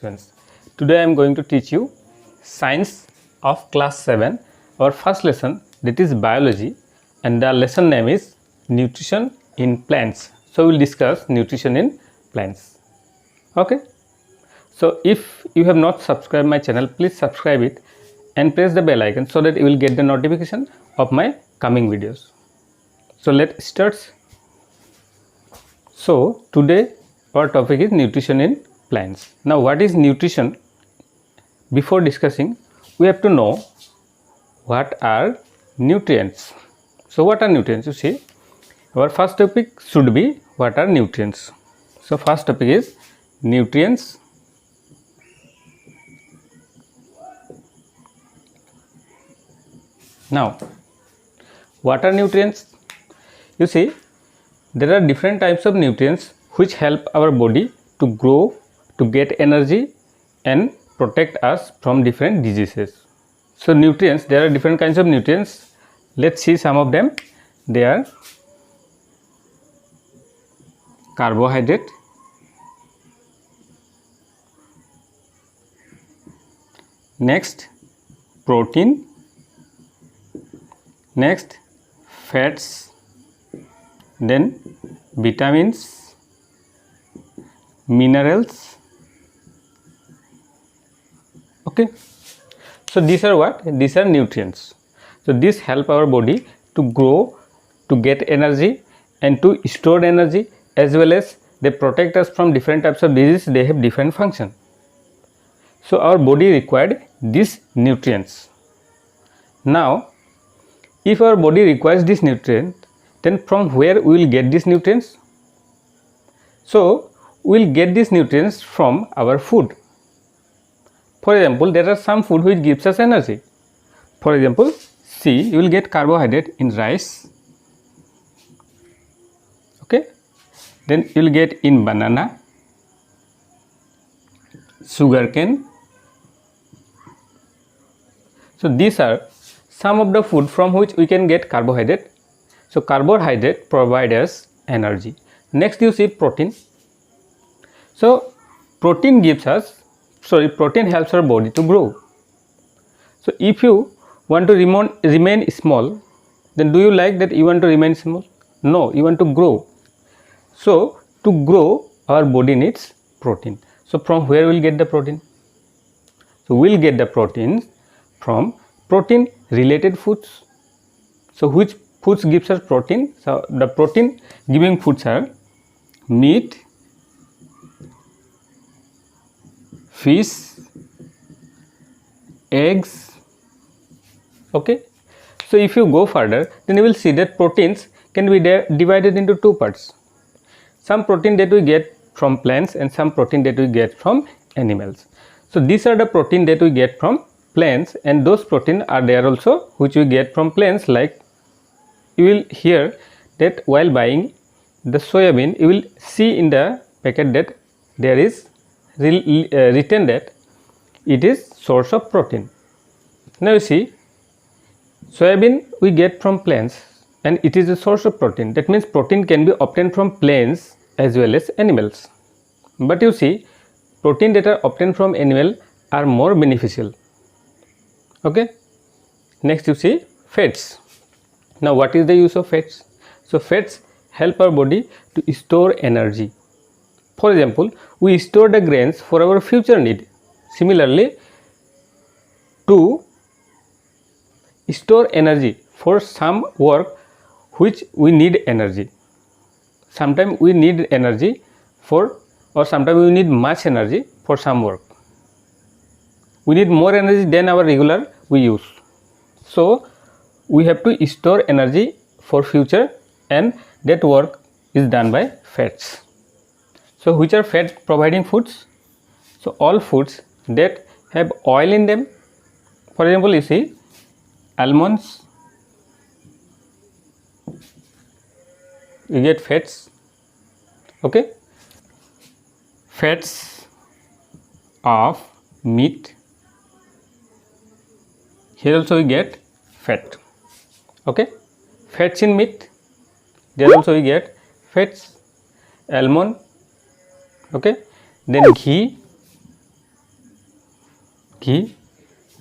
Friends, today I am going to teach you science of class 7, our first lesson, that is biology, and the lesson name is nutrition in plants. So we will discuss nutrition in plants. Okay, so if you have not subscribed my channel, please subscribe it and press the bell icon so that you will get the notification of my coming videos. So let's start. So today our topic is nutrition in plants. Now what is nutrition? Before discussing, we have to know what are nutrients. So what are nutrients? You see, our first topic should be what are nutrients. So first topic is nutrients. Now what are nutrients? You see, there are different types of nutrients which help our body to grow, to get energy and protect us from different diseases. So nutrients, there are different kinds of nutrients. Let's see some of them. They are carbohydrate, next protein, next fats, then vitamins, minerals. Okay, so these are what? These are nutrients. So these help our body to grow, to get energy and to store energy, as well as they protect us from different types of disease. They have different function. So our body required these nutrients. Now if our body requires this nutrient, then from where we will get these nutrients? So we will get these nutrients from our food. For example, there are some food which gives us energy. For example, see, you will get carbohydrate in rice. Okay, then you will get in banana, sugarcane. So these are some of the food from which we can get carbohydrate. So carbohydrate provide us energy. Next you see protein. So protein protein helps our body to grow. So if you want to remain small, then do you like that you want to remain small? No, you want to grow. So to grow, our body needs protein. So from where we will get the protein? So we will get the protein from protein related foods. So which foods gives us protein? So the protein giving foods are meat, fish, eggs. Okay, so if you go further, then you will see that proteins can be divided into two parts. Some protein that we get from plants and some protein that we get from animals. So these are the protein that we get from plants, and those protein are there also which we get from plants. Like you will hear that while buying the soybean, you will see in the packet that there is written that it is source of protein. Now you see, soybean we get from plants and it is a source of protein. That means protein can be obtained from plants as well as animals. But you see, protein that are obtained from animal are more beneficial. Okay, next you see fats. Now what is the use of fats? So fats help our body to store energy. For example, we store the grains for our future need. Similarly, to store energy for some work which we need energy. Sometimes we need energy for, or sometimes we need much energy for some work. We need more energy than our regular we use. So we have to store energy for future, and that work is done by fats. So which are fat providing foods? So all foods that have oil in them. For example, you see almonds, you get fats. Okay, fats of meat. Here also we get fat. Okay, fats in meat. There also we get fats. Almond, okay, then ghee, ghee.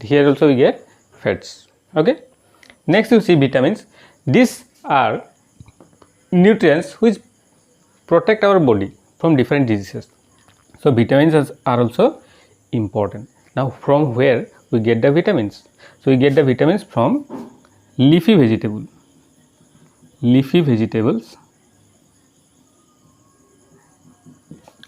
Here also we get fats. Okay. Next you see vitamins. These are nutrients which protect our body from different diseases. So vitamins are also important. Now from where we get the vitamins? So we get the vitamins from leafy vegetables.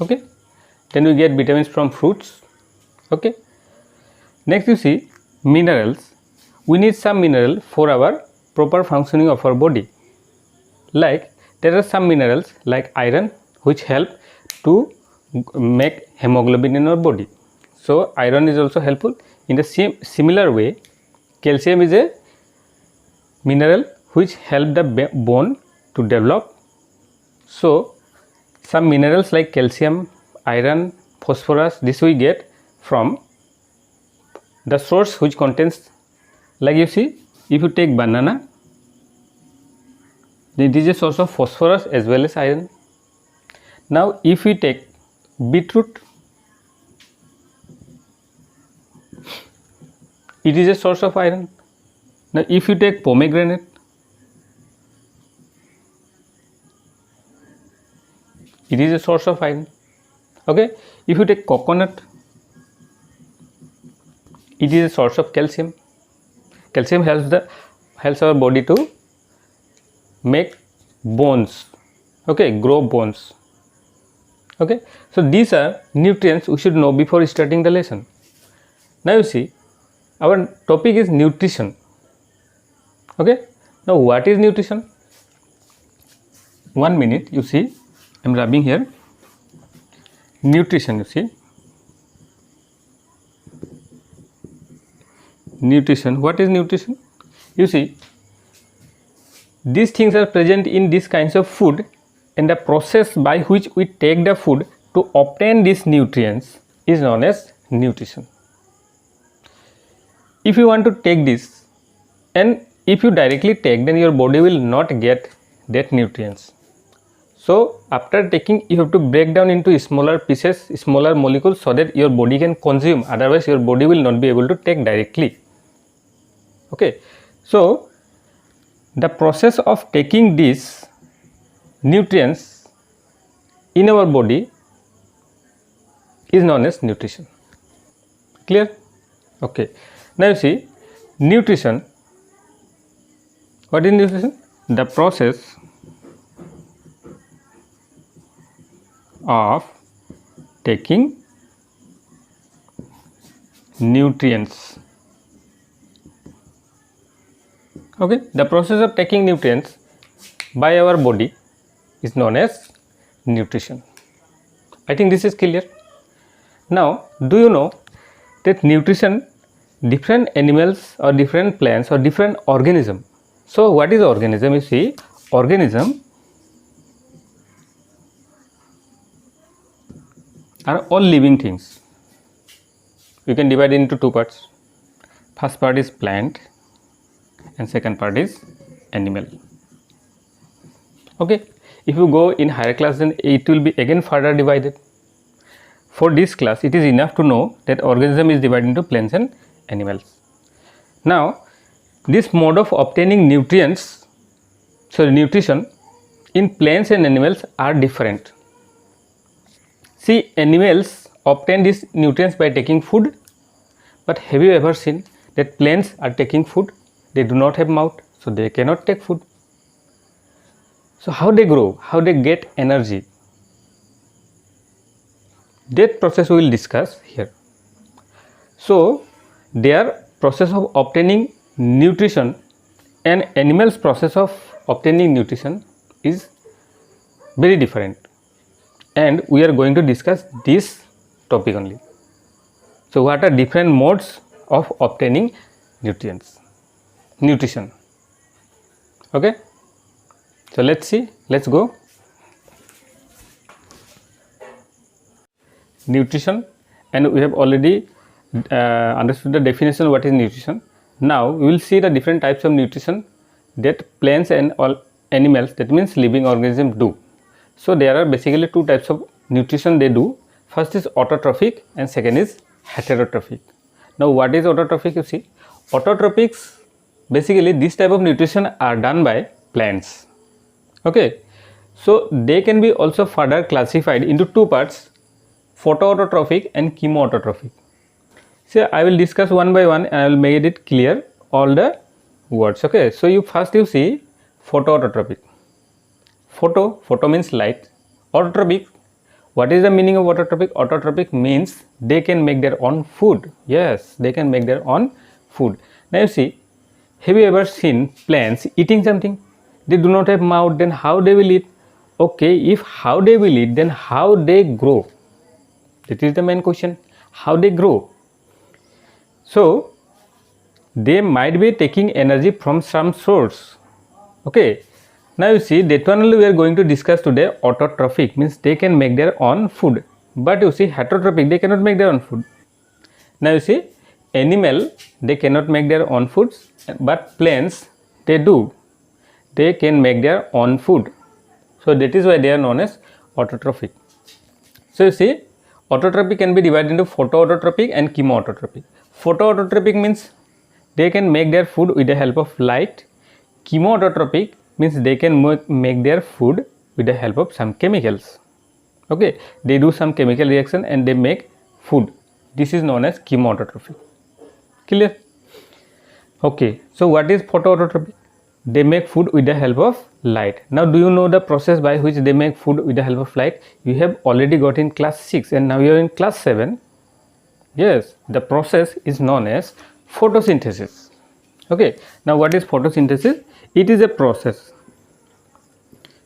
Okay. Then we get vitamins from fruits. Okay. Next you see minerals. We need some mineral for our proper functioning of our body. Like there are some minerals like iron which help to make hemoglobin in our body. So iron is also helpful. In the similar way, calcium is a mineral which help the bone to develop. So some minerals like calcium, iron, phosphorus, this we get from the source which contains, like you see, if you take banana, it is a source of phosphorus as well as iron. Now if we take beetroot, it is a source of iron. Now if you take pomegranate, it is a source of iron. Okay. If you take coconut, it is a source of calcium. Calcium helps our body to make bones. Okay, grow bones. Okay. So these are nutrients we should know before starting the lesson. Now you see, our topic is nutrition. Okay. Now what is nutrition? 1 minute, you see, I am rubbing here. Nutrition, you see. Nutrition. What is nutrition? You see, these things are present in these kinds of food, and the process by which we take the food to obtain these nutrients is known as nutrition. If you want to take this, and if you directly take, then your body will not get that nutrients. So after taking, you have to break down into smaller pieces, smaller molecules, so that your body can consume. Otherwise your body will not be able to take directly. Okay. So the process of taking these nutrients in our body is known as nutrition. Clear? Okay. Now you see, nutrition. What is nutrition? The process of taking nutrients. Okay, the process of taking nutrients by our body is known as nutrition. I think this is clear. Now, do you know that nutrition, different animals or different plants or different organism. So what is organism? You see, organism are all living things. You can divide it into two parts. First part is plant and second part is animal. Okay. If you go in higher class, then it will be again further divided. For this class, it is enough to know that organism is divided into plants and animals. Now, this mode of obtaining nutrients, nutrition in plants and animals are different. See, animals obtain these nutrients by taking food, but have you ever seen that plants are taking food? They do not have mouth, so they cannot take food. So how they grow, how they get energy, that process we will discuss here. So their process of obtaining nutrition and animals' process of obtaining nutrition is very different, and we are going to discuss this topic only. So what are different modes of obtaining nutrition? Okay. So let's see, let's go. Nutrition, and we have already understood the definition what is nutrition. Now we will see the different types of nutrition that plants and all animals, that means living organisms, do. So there are basically two types of nutrition they do. First is autotrophic and second is heterotrophic. Now what is autotrophic? You see, autotrophics, basically this type of nutrition are done by plants. Okay, so they can be also further classified into two parts, photoautotrophic and chemoautotrophic. So I will discuss one by one and I will make it clear all the words. Okay, so you see photoautotrophic. Photo means light. Autotrophic, what is the meaning of autotrophic? Autotrophic means they can make their own food. Yes, they can make their own food. Now you see, have you ever seen plants eating something? They do not have mouth, then how they will eat? Okay, if how they will eat, then how they grow? That is the main question. How they grow? So they might be taking energy from some source. Okay, now you see, that one only we are going to discuss today. Autotrophic means they can make their own food, but you see, heterotrophic, they cannot make their own food. Now you see, animal, they cannot make their own foods, but plants, they do. They can make their own food. So that is why they are known as autotrophic. So you see, autotrophic can be divided into photoautotrophic and chemoautotrophic. Photoautotrophic means they can make their food with the help of light. Chemoautotrophic means they can make their food with the help of some chemicals. Okay, they do some chemical reaction and they make food. This is known as chemoautotrophic. Clear? Okay, so what is photoautotrophic? They make food with the help of light. Now do you know the process by which they make food with the help of light? You have already got in class 6 and now you are in class 7. Yes, the process is known as photosynthesis. Okay, now what is photosynthesis? It is a process.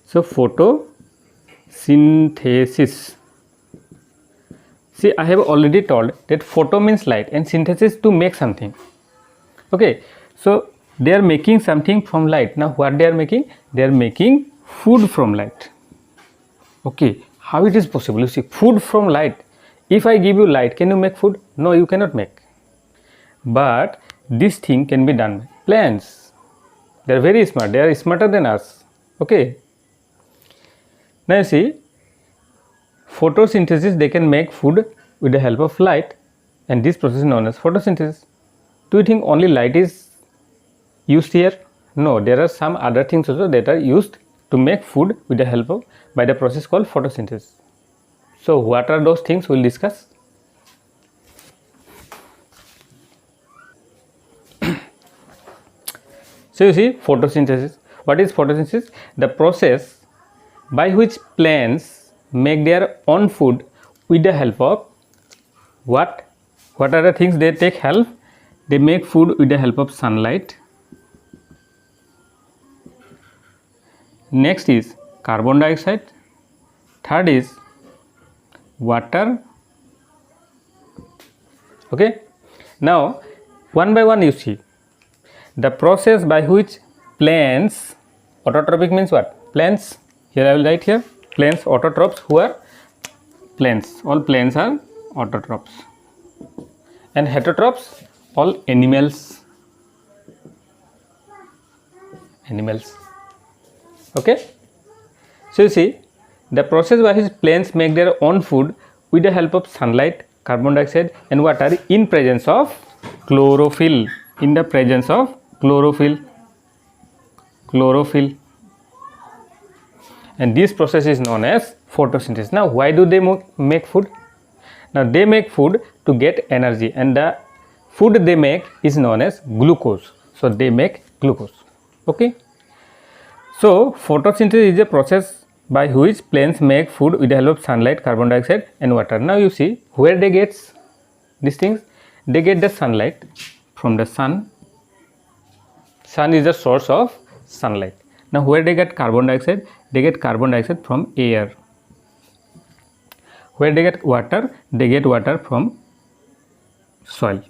So photosynthesis. See, I have already told that photo means light and synthesis to make something. Okay, so they are making something from light. Now what they are making? They are making food from light. Okay, how it is possible? You see, food from light. If I give you light, can you make food? No, you cannot make. But this thing can be done by plants. They are very smart. They are smarter than us. Okay. Now you see, photosynthesis, they can make food with the help of light, and this process is known as photosynthesis. Do you think only light is used here? No, there are some other things also that are used to make food with the help of by the process called photosynthesis. So what are those things? We will discuss. So you see, photosynthesis. What is photosynthesis? The process by which plants make their own food with the help of what? What are the things they take help? They make food with the help of sunlight. Next is carbon dioxide. Third is water. Okay. Now one by one you see the process by which plants, autotrophic means what? Plants. Here I will write here plants, autotrophs. Who are plants? All plants are autotrophs. And heterotrophs, all animals. Okay. So you see, the process by which plants make their own food with the help of sunlight, carbon dioxide and water in presence of chlorophyll. In the presence of chlorophyll. And this process is known as photosynthesis. Now why do they make food? Now they make food to get energy, and the food they make is known as glucose. So they make glucose. Okay. So photosynthesis is a process by which plants make food with the help of sunlight, carbon dioxide and water. Now you see where they get these things. They get the sunlight from the sun. Sun is the source of sunlight. Now where they get carbon dioxide? They get carbon dioxide from air. Where they get water? They get water from soil.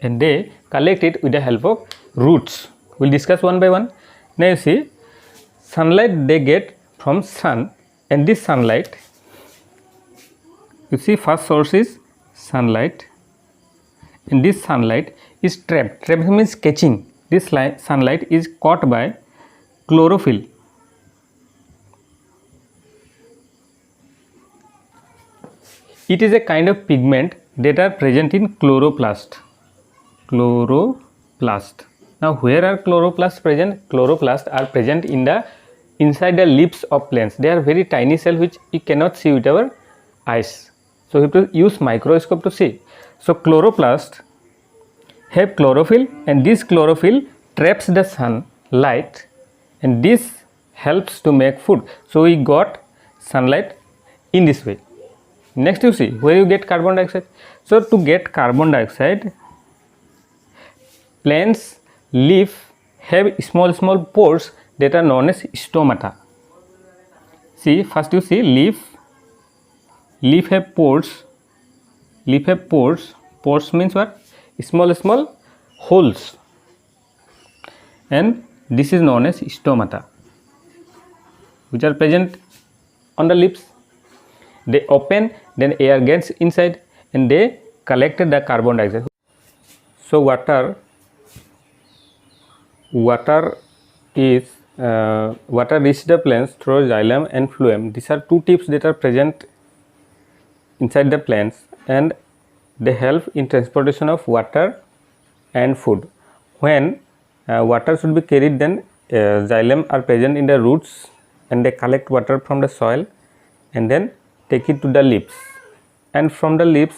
And they collect it with the help of roots. We will discuss one by one. Now you see, sunlight they get from sun, and this sunlight, you see, first source is sunlight, and this sunlight is trapped. Trapped means catching. This sunlight is caught by chlorophyll. It is a kind of pigment that are present in chloroplast. Chloroplast. Now where are chloroplasts present? Chloroplasts are present in the inside the leaves of plants. They are very tiny cells which you cannot see with our eyes. So you have to use microscope to see. So chloroplasts have chlorophyll, and this chlorophyll traps the sunlight, and this helps to make food. So we got sunlight in this way. Next you see where you get carbon dioxide. So to get carbon dioxide, plants leaf have small pores that are known as stomata. See, first you see leaf have pores. Leaf have pores. Pores means what? Small holes, and this is known as stomata, which are present on the leaves. They open, then air gets inside, and they collect the carbon dioxide. So water reaches the plants through xylem and phloem. These are two tips that are present inside the plants, and they help in transportation of water and food. When water should be carried, then xylem are present in the roots, and they collect water from the soil and then take it to the leaves, and from the leaves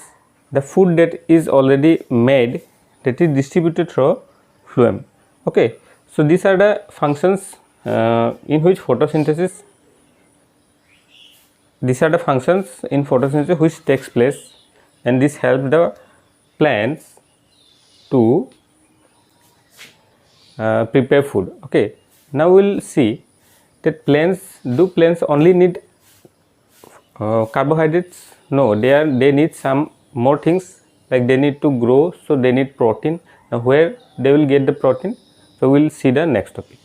the food that is already made, that is distributed through phloem. Okay, so these are the functions in which photosynthesis which takes place, and this helps the plants to prepare food. Okay, now we will see that plants only need carbohydrates? No, they need some more things, like they need to grow, so they need protein. Now where they will get the protein? So we will see the next topic.